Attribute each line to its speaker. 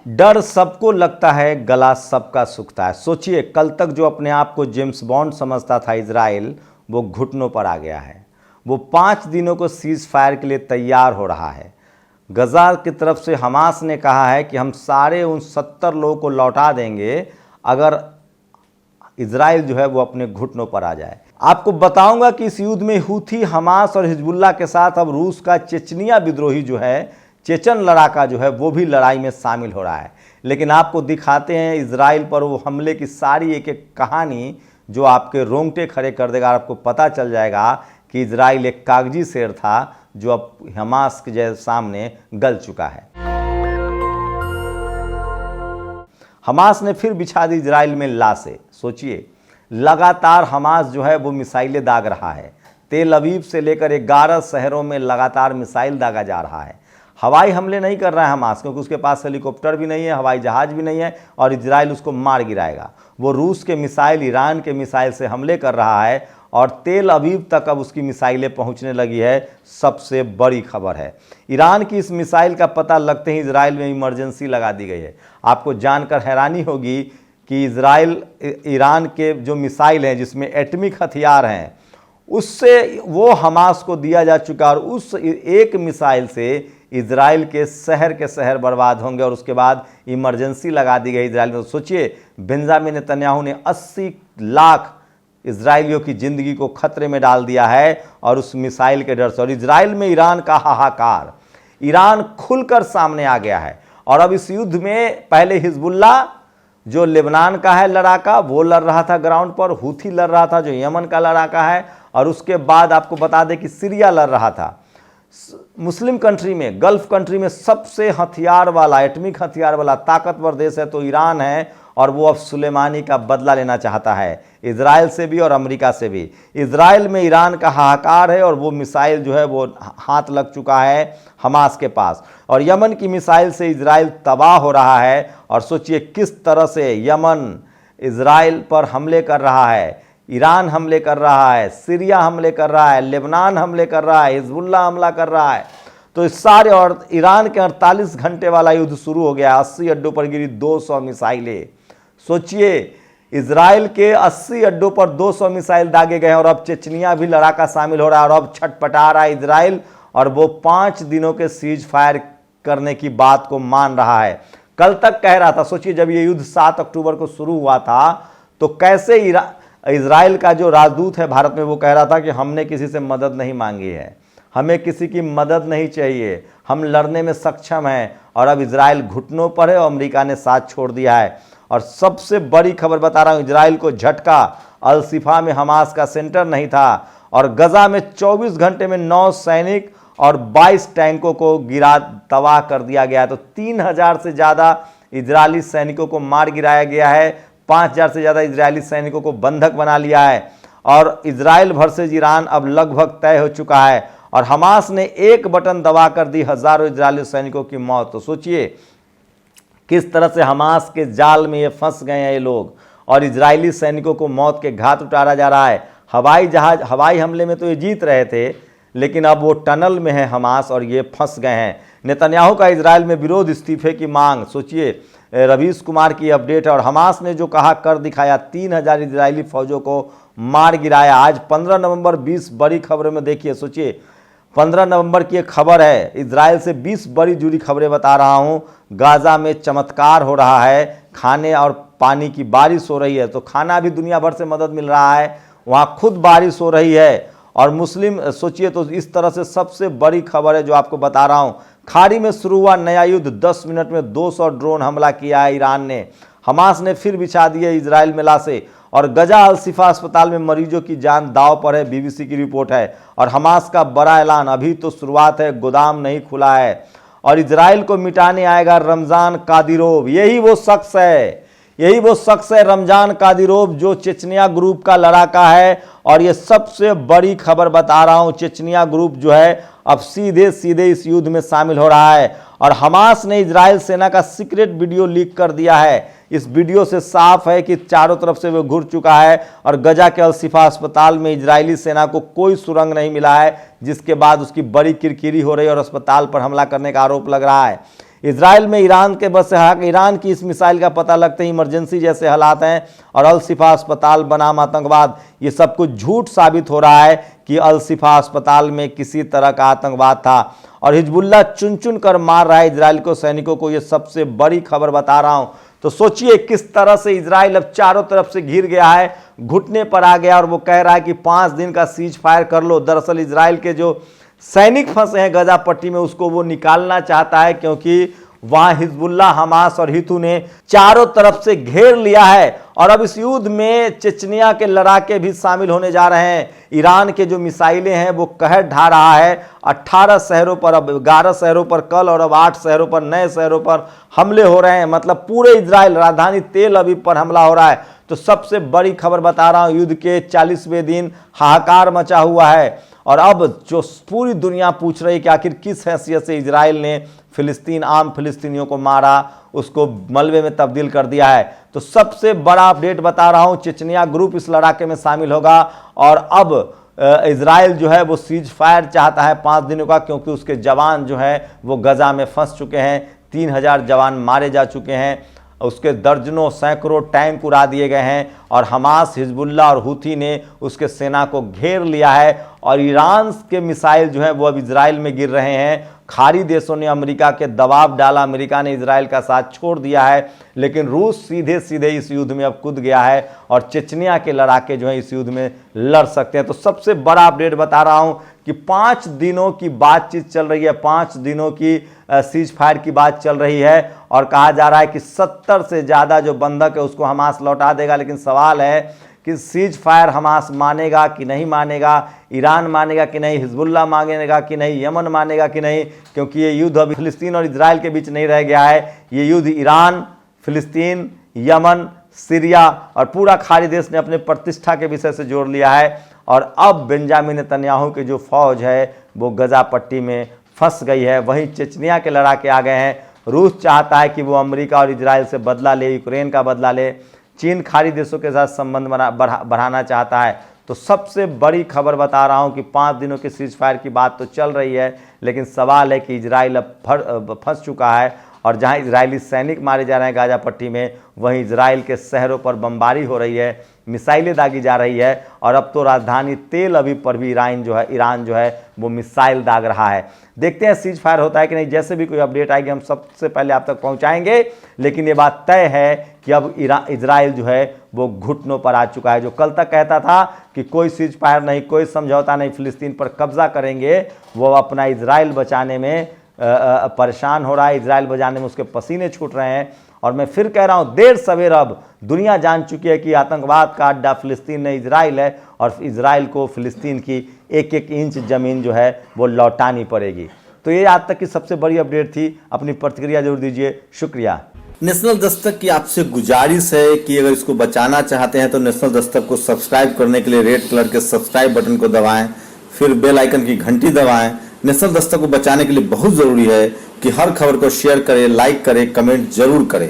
Speaker 1: डर सबको लगता है, गला सबका सूखता है। सोचिए, कल तक जो अपने आप को जेम्स बॉन्ड समझता था इजराइल, वो घुटनों पर आ गया है। वो 5 दिनों को सीज फायर के लिए तैयार हो रहा है। गजा की तरफ से हमास ने कहा है कि हम सारे उन 70 लोगों को लौटा देंगे अगर इजराइल जो है वो अपने घुटनों पर आ जाए। आपको बताऊंगा कि इस युद्ध में हूथी, हमास और हिजबुल्लाह के साथ अब रूस का चेचनिया विद्रोही जो है, चेचन लड़ाका जो है, वो भी लड़ाई में शामिल हो रहा है। लेकिन आपको दिखाते हैं इजराइल पर वो हमले की सारी एक एक कहानी जो आपके रोंगटे खड़े कर देगा। आपको पता चल जाएगा कि इजराइल एक कागजी शेर था जो अब हमास के जैसे सामने गल चुका है। हमास ने फिर बिछा दी इजराइल में लाशें। सोचिए, लगातार हमास जो है वो मिसाइलें दाग रहा है। तेल अवीव से लेकर 11 शहरों में लगातार मिसाइल दागा जा रहा है। हवाई हमले नहीं कर रहा है हमास, क्योंकि उसके पास हेलीकॉप्टर भी नहीं है, हवाई जहाज भी नहीं है और इजराइल उसको मार गिराएगा। वो रूस के मिसाइल, ईरान के मिसाइल से हमले कर रहा है और तेल अवीव तक अब उसकी मिसाइलें पहुंचने लगी है। सबसे बड़ी खबर है, ईरान की इस मिसाइल का पता लगते ही इजराइल में इमरजेंसी लगा दी गई है। आपको जानकर हैरानी होगी कि इजराइल, ईरान के जो मिसाइल हैं जिसमें एटमिक हथियार हैं, उससे वो हमास को दिया जा चुका और उस एक मिसाइल से इजराइल के शहर बर्बाद होंगे और उसके बाद इमरजेंसी लगा दी गई इजराइल में। तो सोचिए, बेंजामिन नेतन्याहू ने 80 लाख इजराइलियों की ज़िंदगी को खतरे में डाल दिया है और उस मिसाइल के डर से। और इजराइल में ईरान का हाहाकार, ईरान खुलकर सामने आ गया है। और अब इस युद्ध में पहले हिजबुल्लाह जो लेबनान का है लड़ाका, वो लड़ रहा था ग्राउंड पर, हूथी लड़ रहा था जो यमन का लड़ाका है, और उसके बाद आपको बता दें कि सीरिया लड़ रहा था। मुस्लिम कंट्री में, गल्फ कंट्री में सबसे हथियार वाला, एटमिक हथियार वाला ताकतवर देश है तो ईरान है, और वो अब सुलेमानी का बदला लेना चाहता है, इजराइल से भी और अमेरिका से भी। इजराइल में ईरान का हाहाकार है और वो मिसाइल जो है वो हाथ लग चुका है हमास के पास, और यमन की मिसाइल से इजराइल तबाह हो रहा है। और सोचिए किस तरह से यमन इजराइल पर हमले कर रहा है, ईरान हमले कर रहा है, सीरिया हमले कर रहा है, लेबनान हमले कर रहा है, हिजबुल्लाह हमला कर रहा है। तो इस सारे, और ईरान के 48 घंटे वाला युद्ध शुरू हो गया। 80 अड्डों पर गिरी 200 मिसाइलें। सोचिए, इजराइल के 80 अड्डों पर 200 मिसाइल दागे गए और अब चेचनिया भी लड़ाका शामिल हो रहा है और अब छटपटा रहा है इजराइल, और वो 5 दिनों के सीज फायर करने की बात को मान रहा है। कल तक कह रहा था, सोचिए जब ये युद्ध 7 अक्टूबर को शुरू हुआ था तो कैसे इजराइल का जो राजदूत है भारत में, वो कह रहा था कि हमने किसी से मदद नहीं मांगी है, हमें किसी की मदद नहीं चाहिए, हम लड़ने में सक्षम हैं। और अब इजराइल घुटनों पर है और अमेरिका ने साथ छोड़ दिया है। और सबसे बड़ी खबर बता रहा हूं, इजराइल को झटका, अल शिफा में हमास का सेंटर नहीं था और गजा में 24 घंटे में 9 सैनिक और 22 टैंकों को गिरा, तबाह कर दिया गया। तो 3000 से ज़्यादा इजरायली सैनिकों को मार गिराया गया है, 5000 से ज़्यादा इजरायली सैनिकों को बंधक बना लिया है, और इजराइल वर्सेज ईरान अब लगभग तय हो चुका है। और हमास ने एक बटन दबा कर दी हजारों इजरायली सैनिकों की मौत। तो सोचिए किस तरह से हमास के जाल में ये फंस गए हैं ये लोग, और इजरायली सैनिकों को मौत के घाट उतारा जा रहा है। हवाई हमले में तो ये जीत रहे थे, लेकिन अब वो टनल में है हमास और ये फंस गए हैं। नेतन्याहू का इजराइल में विरोध, इस्तीफे की मांग। सोचिए, रवीश कुमार की अपडेट है और हमास ने जो कहा कर दिखाया, 3000 इजरायली फौजों को मार गिराया। आज 15 नवंबर, 20 बड़ी खबरों में देखिए। सोचिए 15 नवंबर की एक खबर है, इजराइल से 20 बड़ी जुड़ी खबरें बता रहा हूं। गाजा में चमत्कार हो रहा है, खाने और पानी की बारिश हो रही है। तो खाना भी दुनिया भर से मदद मिल रहा है, वहाँ खुद बारिश हो रही है। और मुस्लिम, सोचिए, तो इस तरह से सबसे बड़ी खबर है जो आपको बता रहा हूँ। खाड़ी में शुरू हुआ नया युद्ध, 10 मिनट में 200 ड्रोन हमला किया है ईरान ने। हमास ने फिर बिछा दिए इजराइल में लाशें, और गजा अल शिफा अस्पताल में मरीजों की जान दांव पर है, बीबीसी की रिपोर्ट है। और हमास का बड़ा ऐलान, अभी तो शुरुआत है, गोदाम नहीं खुला है। और इजराइल को मिटाने आएगा रमजान कादिरोव। यही वो शख्स है रमजान कादिरोव जो चेचनिया ग्रुप का लड़ाका है। और ये सबसे बड़ी खबर बता रहा हूं, चेचनिया ग्रुप जो है अब सीधे सीधे इस युद्ध में शामिल हो रहा है। और हमास ने इजराइल सेना का सीक्रेट वीडियो लीक कर दिया है। इस वीडियो से साफ है कि चारों तरफ से वो घुर चुका है और गजा के अल शिफा अस्पताल में इजरायली सेना को कोई सुरंग नहीं मिला है, जिसके बाद उसकी बड़ी किरकिरी हो रही है और अस्पताल पर हमला करने का आरोप लग रहा है। इजराइल में ईरान के बस ईरान की इस मिसाइल का पता लगते ही इमरजेंसी जैसे हालात हैं और अल शिफा अस्पताल बनाम आतंकवाद, ये सब कुछ झूठ साबित हो रहा है कि अल शिफा अस्पताल में किसी तरह का आतंकवाद था और हिजबुल्लाह चुन चुन कर मार रहा है इजराइल को, सैनिकों को। ये सबसे बड़ी खबर बता रहा हूं। तो सोचिए किस तरह से इजराइल अब चारों तरफ से घिर गया है, घुटने पर आ गया और वो कह रहा है कि 5 दिन का सीज फायर कर लो। दरअसल इजराइल के जो सैनिक फंसे हैं गजा पट्टी में उसको वो निकालना चाहता है, क्योंकि वहां हिजबुल्लाह, हमास और हितू ने चारों तरफ से घेर लिया है और अब इस युद्ध में चेचनिया के लड़ाके भी शामिल होने जा रहे हैं। ईरान के जो मिसाइलें हैं वो कहर ढा रहा है। 18 शहरों पर, अब 11 शहरों पर कल और अब 8 शहरों पर, नए शहरों पर हमले हो रहे हैं। मतलब पूरे इजराइल, राजधानी तेल अवीव पर हमला हो रहा है। तो सबसे बड़ी खबर बता रहा हूं, युद्ध के 40वें दिन हाहाकार मचा हुआ है और अब जो पूरी दुनिया पूछ रही है कि आखिर किस हैसियत से इजराइल ने आम फिलिस्तीनियों को मारा, उसको मलबे में तब्दील कर दिया है। तो सबसे बड़ा अपडेट बता रहा हूं, चेचनिया ग्रुप इस लड़ाके में शामिल होगा और अब इजराइल जो है वो सीज फायर चाहता है 5 दिनों का, क्योंकि उसके जवान जो है वो गजा में फंस चुके हैं। 3000 जवान मारे जा चुके हैं, उसके दर्जनों सैकड़ों टैंक उड़ा दिए गए हैं और हमास, हिजबुल्लाह और हुथी ने उसके सेना को घेर लिया है और ईरान के मिसाइल जो है वो अब इजराइल में गिर रहे हैं। खाड़ी देशों ने अमेरिका के दबाव डाला, अमेरिका ने इजराइल का साथ छोड़ दिया है, लेकिन रूस सीधे सीधे इस युद्ध में अब कूद गया है और चेचनिया के लड़ाके जो है इस युद्ध में लड़ सकते हैं। तो सबसे बड़ा अपडेट बता रहा हूं कि 5 दिनों की बातचीत चल रही है, 5 दिनों की सीज फायर की बात चल रही है और कहा जा रहा है कि 70 से ज़्यादा जो बंधक है उसको हमास लौटा देगा। लेकिन सवाल है कि सीज फायर हमास मानेगा कि नहीं मानेगा, ईरान मानेगा कि नहीं, हिजबुल्लाह मानेगा कि नहीं, यमन मानेगा कि नहीं, क्योंकि ये युद्ध अभी फिलिस्तीन और इजराइल के बीच नहीं रह गया है। ये युद्ध ईरान, फिलिस्तीन, यमन, सीरिया और पूरा खाड़ी देश ने अपने प्रतिष्ठा के विषय से जोड़ लिया है और अब बेंजामिन नेतन्याहू की जो फौज है वो गजा पट्टी में फंस गई है। वहीं चेचनिया के लड़ाके आ गए हैं। रूस चाहता है कि वो अमेरिका और इजराइल से बदला ले, यूक्रेन का बदला ले। चीन खाड़ी देशों के साथ संबंध बढ़ाना चाहता है। तो सबसे बड़ी खबर बता रहा हूं कि 5 दिनों के सीज फायर की बात तो चल रही है, लेकिन सवाल है कि इजराइल अब फंस चुका है और जहां इजरायली सैनिक मारे जा रहे हैं गाजा पट्टी में, वहीं इजराइल के शहरों पर बमबारी हो रही है, मिसाइलें दागी जा रही है और अब तो राजधानी तेल अवीव पर भी ईरान जो है वो मिसाइल दाग रहा है। देखते हैं सीज फायर होता है कि नहीं। जैसे भी कोई अपडेट आएगी हम सबसे पहले आप तक पहुंचाएंगे, लेकिन ये बात तय है कि अब इजराइल जो है वो घुटनों पर आ चुका है। जो कल तक कहता था कि कोई सीज फायर नहीं, कोई समझौता नहीं, फिलिस्तीन पर कब्जा करेंगे, वो अपना इजराइल बचाने में परेशान हो रहा है, इजराइल बचाने में उसके पसीने छूट रहे हैं। और मैं फिर कह रहा हूं, देर सवेर अब दुनिया जान चुकी है कि आतंकवाद का अड्डा फिलिस्तीन नहीं इजराइल है और इजराइल को फिलिस्तीन की 1-1 इंच ज़मीन जो है वो लौटानी पड़ेगी। तो ये आज तक की सबसे बड़ी अपडेट थी। अपनी प्रतिक्रिया जरूर दीजिए। शुक्रिया।
Speaker 2: नेशनल दस्तक की आपसे गुजारिश है कि अगर इसको बचाना चाहते हैं तो नेशनल दस्तक को सब्सक्राइब करने के लिए रेड कलर के सब्सक्राइब बटन को दबाएं, फिर बेल आइकन की घंटी दबाएं। नेशनल दस्तक को बचाने के लिए बहुत जरूरी है कि हर खबर को शेयर करें, लाइक करें, कमेंट जरूर करें।